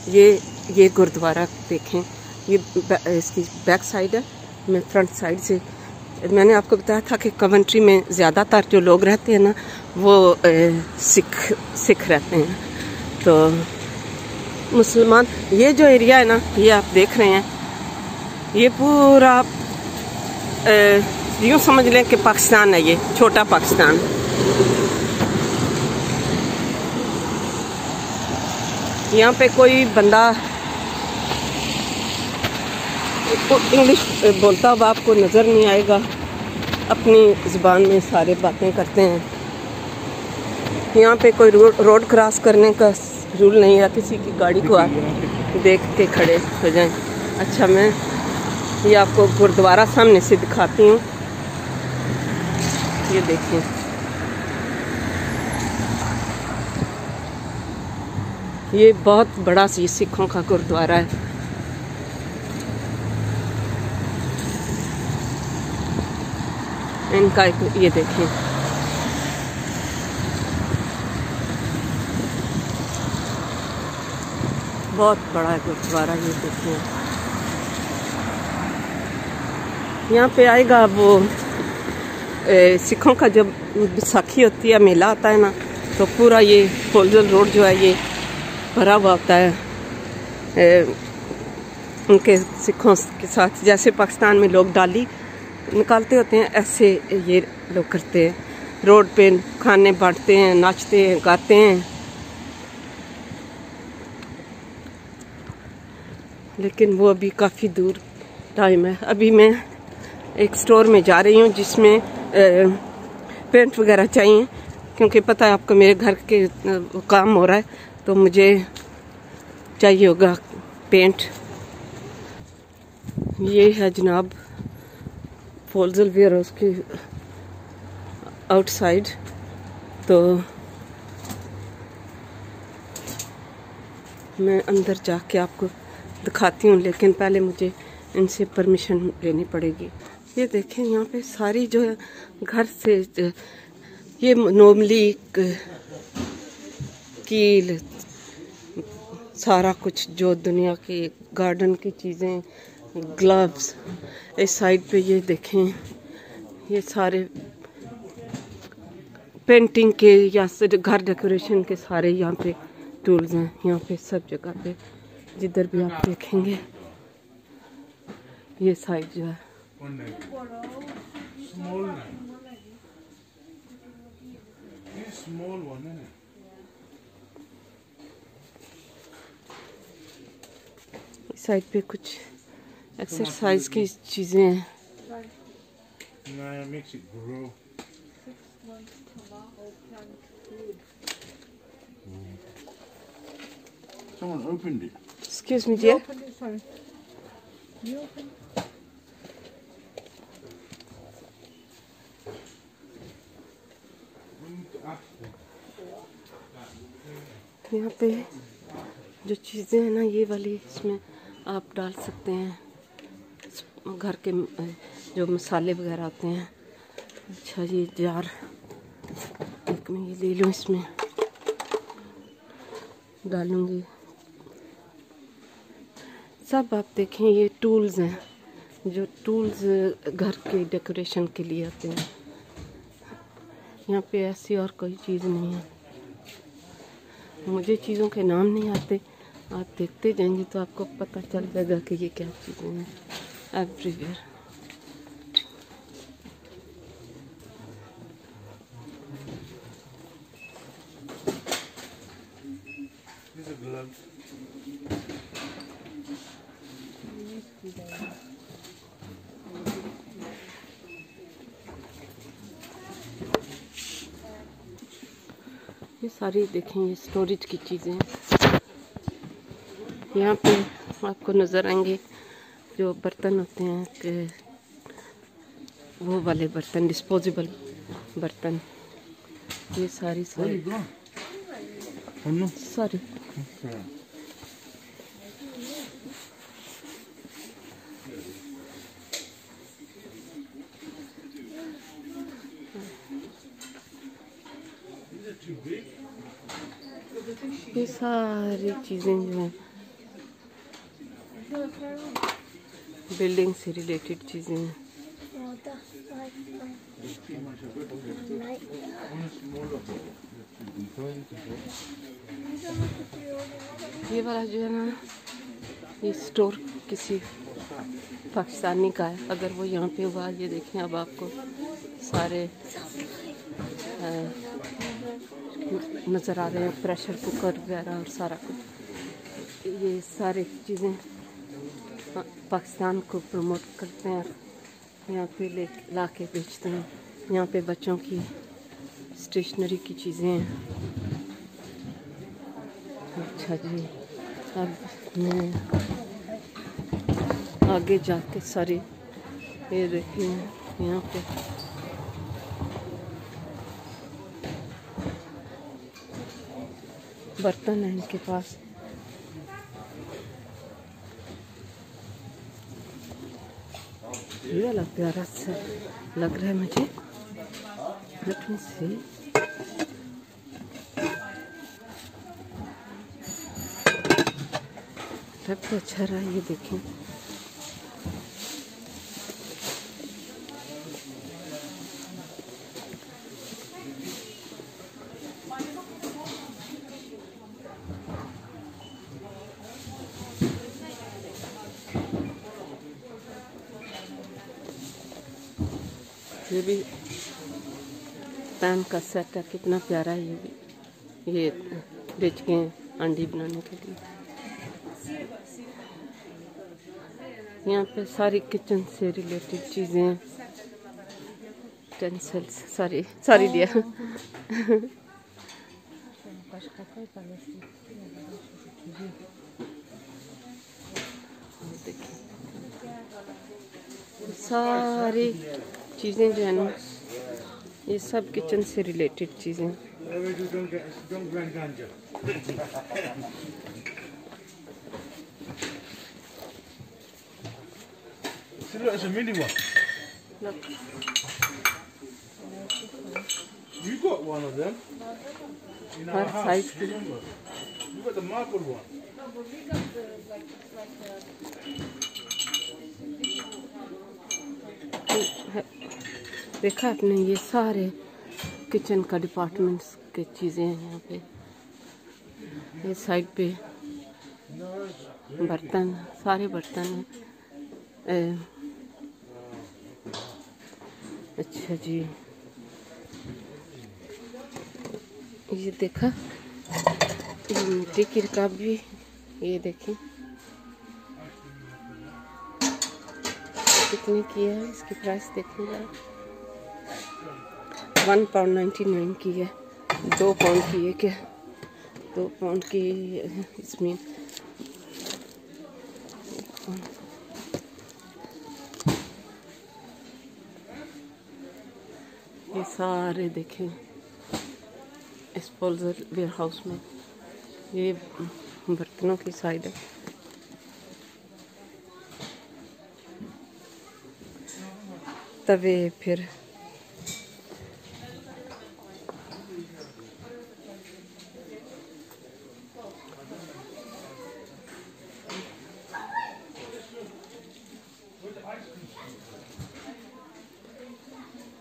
ये गुरुद्वारा देखें, ये इसकी बैक साइड है। मैं फ्रंट साइड से, मैंने आपको बताया था कि कवंट्री में ज़्यादातर जो लोग रहते हैं ना वो सिख रहते हैं। तो मुसलमान, ये जो एरिया है ना, ये आप देख रहे हैं, ये पूरा यूँ समझ लें कि पाकिस्तान है, ये छोटा पाकिस्तान। यहाँ पे कोई बंदा इंग्लिश बोलता हुआ आपको नज़र नहीं आएगा, अपनी ज़ुबान में सारे बातें करते हैं। यहाँ पे कोई रोड क्रॉस करने का रूल नहीं है, किसी की गाड़ी को आप देख के खड़े हो जाएं। अच्छा, मैं ये आपको गुरुद्वारा सामने से दिखाती हूँ। ये देखिए, ये बहुत बड़ा सी सिखों का गुरुद्वारा है। इनका ये देखें, बहुत बड़ा है गुरुद्वारा। ये देखिए, यहाँ पे आएगा वो सिखों का जब बैसाखी होती है, मेला आता है ना, तो पूरा ये फोल्जल रोड जो है ये भरा हुआ होता है उनके सिखों के साथ। जैसे पाकिस्तान में लोग डाली निकालते होते हैं, ऐसे ये लोग करते हैं। रोड पे खाने बांटते हैं, नाचते हैं, गाते हैं। लेकिन वो अभी काफ़ी दूर टाइम है। अभी मैं एक स्टोर में जा रही हूँ जिसमें पेंट वगैरह चाहिए, क्योंकि पता है आपको मेरे घर के काम हो रहा है, तो मुझे चाहिए होगा पेंट। ये है जनाब फोल्जल वेयर हाउस की आउटसाइड। तो मैं अंदर जाके आपको दिखाती हूँ, लेकिन पहले मुझे इनसे परमिशन लेनी पड़ेगी। ये देखें, यहाँ पे सारी जो है घर से ये नॉर्मली कील, सारा कुछ जो दुनिया की गार्डन की चीज़ें, ग्लव्स। इस साइड पे ये देखें, ये सारे पेंटिंग के या घर डेकोरेशन के सारे यहाँ पे टूल्स हैं। यहाँ पे सब जगह पे जिधर भी आप देखेंगे, ये साइड जो है इस साइड पे कुछ एक्सरसाइज की चीजें हैं। Someone opened it. Excuse me, dear. यहाँ पे जो चीज़ें हैं ना, ये वाली इसमें आप डाल सकते हैं घर के जो मसाले वगैरह आते हैं। अच्छा, ये जार एक मैं ये ले लूँ, इसमें डालूँगी। सब आप देखें, ये टूल्स हैं, जो टूल्स घर के डेकोरेशन के लिए आते हैं। यहाँ पे ऐसी और कोई चीज़ नहीं है। मुझे चीज़ों के नाम नहीं आते, आप देखते जाएंगे तो आपको पता चल जाएगा कि ये क्या चीज़ें हैं। एवरीवेयर ये सारी देखें, ये स्टोरेज की चीज़ें हैं। यहाँ पे आपको नज़र आएंगे जो बर्तन होते हैं, कि वो वाले बर्तन, डिस्पोजेबल बर्तन। ये सारी सॉरी ये सारी चीज़ें जो हैं बिल्डिंग से रिलेटेड चीज़ें हैं। ये वाला जो है ना, ये स्टोर किसी पाकिस्तानी का है। अगर वो यहाँ पे हुआ, ये देखें अब आपको सारे नज़र आ रहे हैं, प्रेशर कुकर वगैरह और सारा कुछ। ये सारी चीज़ें पाकिस्तान को प्रमोट करते हैं, यहाँ पे ला के बेचते हैं। यहाँ पे बच्चों की स्टेशनरी की चीज़ें हैं। अच्छा जी, अब मैं आगे जाके सारी ये देखिए यहाँ पे बर्तन है इनके पास। ये वाला प्यारा सा लग रहा है मुझे। लेट मी सी। सबसे अच्छा रहा, ये देखें। ये भी पैन का सेट है, कितना प्यारा है। ये भी ये बेच के अंडी बनाने के लिए। यहाँ पे सारी किचन से रिलेटेड चीज़ें, टेंसिल्स, सारी दिया। सारी चीज़ें जो है ना, ये सब किचन से रिलेटेड चीज़ें। It's a mini one. Look. You got one of them in our Her house. size. Remember? You got the marble one. No, but we got the like देखा आपने, ये सारे किचन का डिपार्टमेंट्स के चीज़ें हैं यहाँ पे। ये साइड पे बर्तन, सारे बर्तन हैं। अच्छा जी, ये देखा, ये मिट्टी की रकाब भी, ये देखें कितने की है। इसकी प्राइस देखिएगा, £1.99 की है। 2 पाउंड की है क्या? 2 पाउंड की इसमें। ये सारे देखें डिस्पोजल वेयर हाउस में, ये बर्तनों की साइड है। तवे, फिर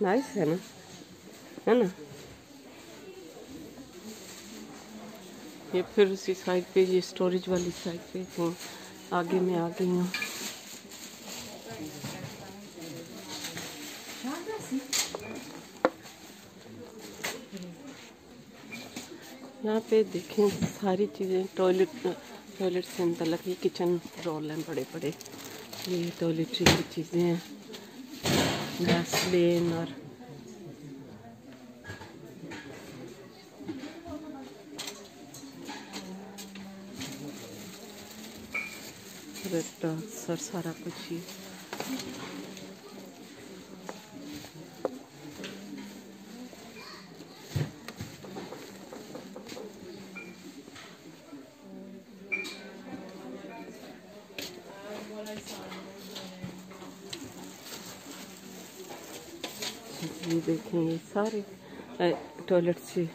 नाइस है ना, है ना। ये फिर उसी साइड पे, ये स्टोरेज वाली साइड पे कहीं आगे में आ गई हूँ। यहाँ पे देखें सारी चीज़ें, टॉयलेट से मतलब ये किचन रोल हैं बड़े बड़े। ये टॉयलेटरी की चीज़ें हैं, गैसलेन और रेक्टर्स और सारा कुछ ही। ये देखें, ये सारे टॉयलेट से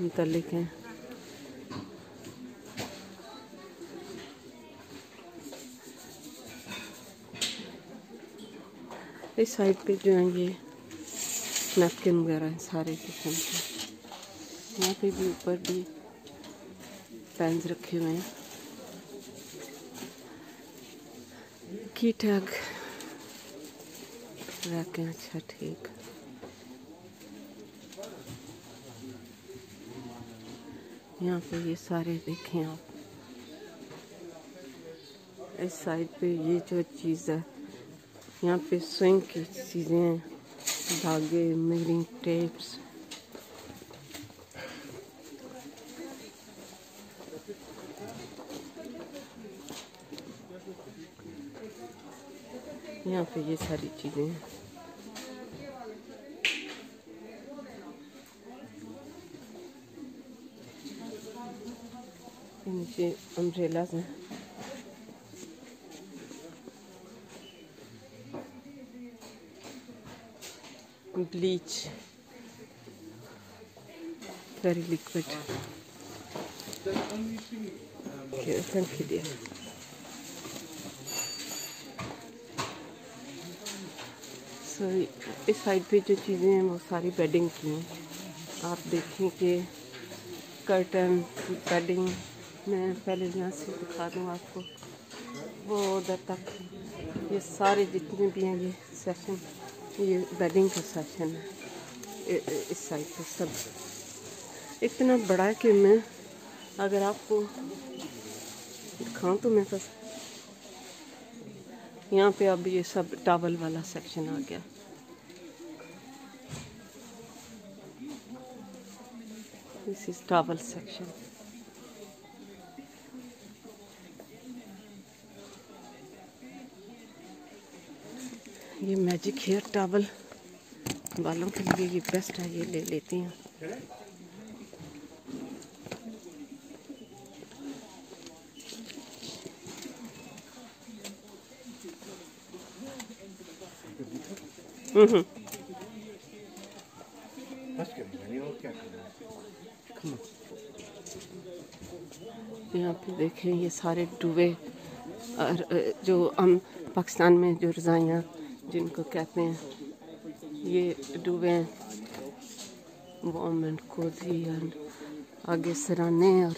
मुतल्लिक हैं। इस साइड पे जो है ये नैपकिन वगैरह हैं सारे किस्म के। यहाँ पे भी ऊपर भी पेन्स रखे हुए हैं। की टैग रखे हैं। अच्छा ठीक। यहाँ पे ये सारे देखें आप। इस साइड पे ये जो चीज़ है यहाँ पे स्विंग की चीज़ें हैं, धागे, मेजरिंग टेप्स। यहाँ पे ये सारी चीज़ें हैं। नीचे अम्ब्रेलाज हैं। Bleach, very liquid. Thank you. इस साइड पे जो चीज़ें हैं वो सारी बेडिंग की हैं। आप देखें कि कर्टन, बेडिंग, मैं पहले यहाँ से दिखा दूँ आपको, वो उधर तक ये सारे जितने भी हैं ये सेक्शन, ये बेडिंग का सेक्शन है। इस साइड पे सब इतना बड़ा है कि मैं अगर आपको दिखाऊं तो मैं बस यहाँ पे अब ये सब टॉवल वाला सेक्शन आ गया। This is towel section. ये मैजिक हेयर टॉवल बालों के लिए ये बेस्ट है, ये ले लेती हैं। यहाँ पे देखें ये सारे डुवे, जो हम पाकिस्तान में जो रज़ाइयाँ जिनको कहते हैं, ये डुवे हैं, वार्म एंड कोजी, और आगे सराने, और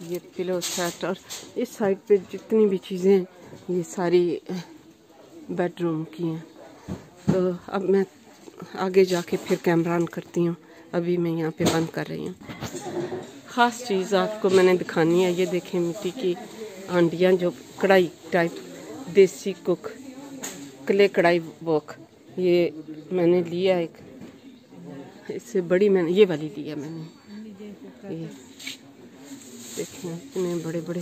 ये पिलो सेट। और इस साइड पे जितनी भी चीज़ें हैं ये सारी बेडरूम की हैं। तो अब मैं आगे जाके फिर कैमरा ऑन करती हूँ। अभी मैं यहाँ पे बंद कर रही हूँ। ख़ास चीज़ आपको मैंने दिखानी है। ये देखें मिट्टी की हांडियाँ, जो कढ़ाई टाइप, देसी कुक क्ले कढ़ाई वॉक। ये मैंने लिया एक, इससे बड़ी मैंने ये वाली लिया मैंने। ये देखें इतने बड़े बड़े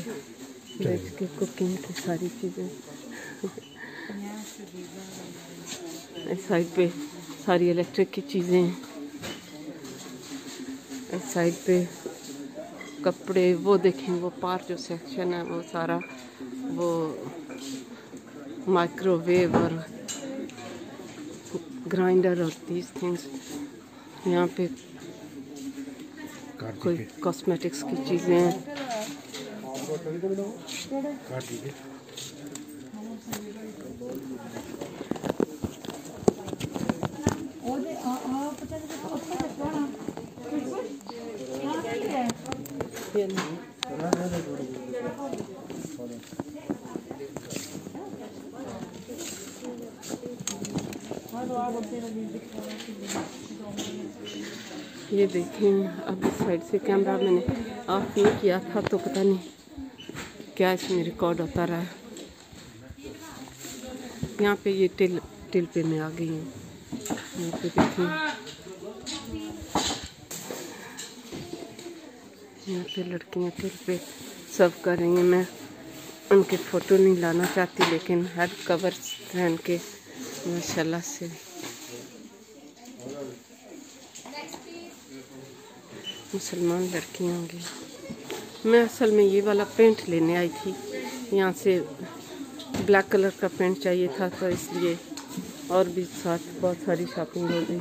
देख के कुकिंग की सारी चीज़ें। इस साइड पे सारी इलेक्ट्रिक की चीज़ें हैं। इस साइड पे कपड़े, वो देखें वो पार जो सेक्शन है वो सारा वो माइक्रोवेव और ग्राइंडर और दीज थिंग्स। यहाँ पे कोई कॉस्मेटिक्स की चीज़ें हैं। ये देखें अब इस साइड से कैमरा मैंने ऑफ नहीं किया था तो पता नहीं क्या इसमें रिकॉर्ड होता रहा। यहाँ पे ये टिल पे मैं आ गई हूँ। यहाँ पे देखें, यहाँ पे लड़कियाँ टिल पे सर्व कर रही हैं। मैं उनके फ़ोटो नहीं लाना चाहती, लेकिन हेड कवर पहन के माशाल्लाह से मुसलमान लड़कियाँ होंगी। मैं असल में ये वाला पेंट लेने आई थी, यहाँ से ब्लैक कलर का पेंट चाहिए था, तो इसलिए और भी साथ बहुत सारी शॉपिंग हो गई।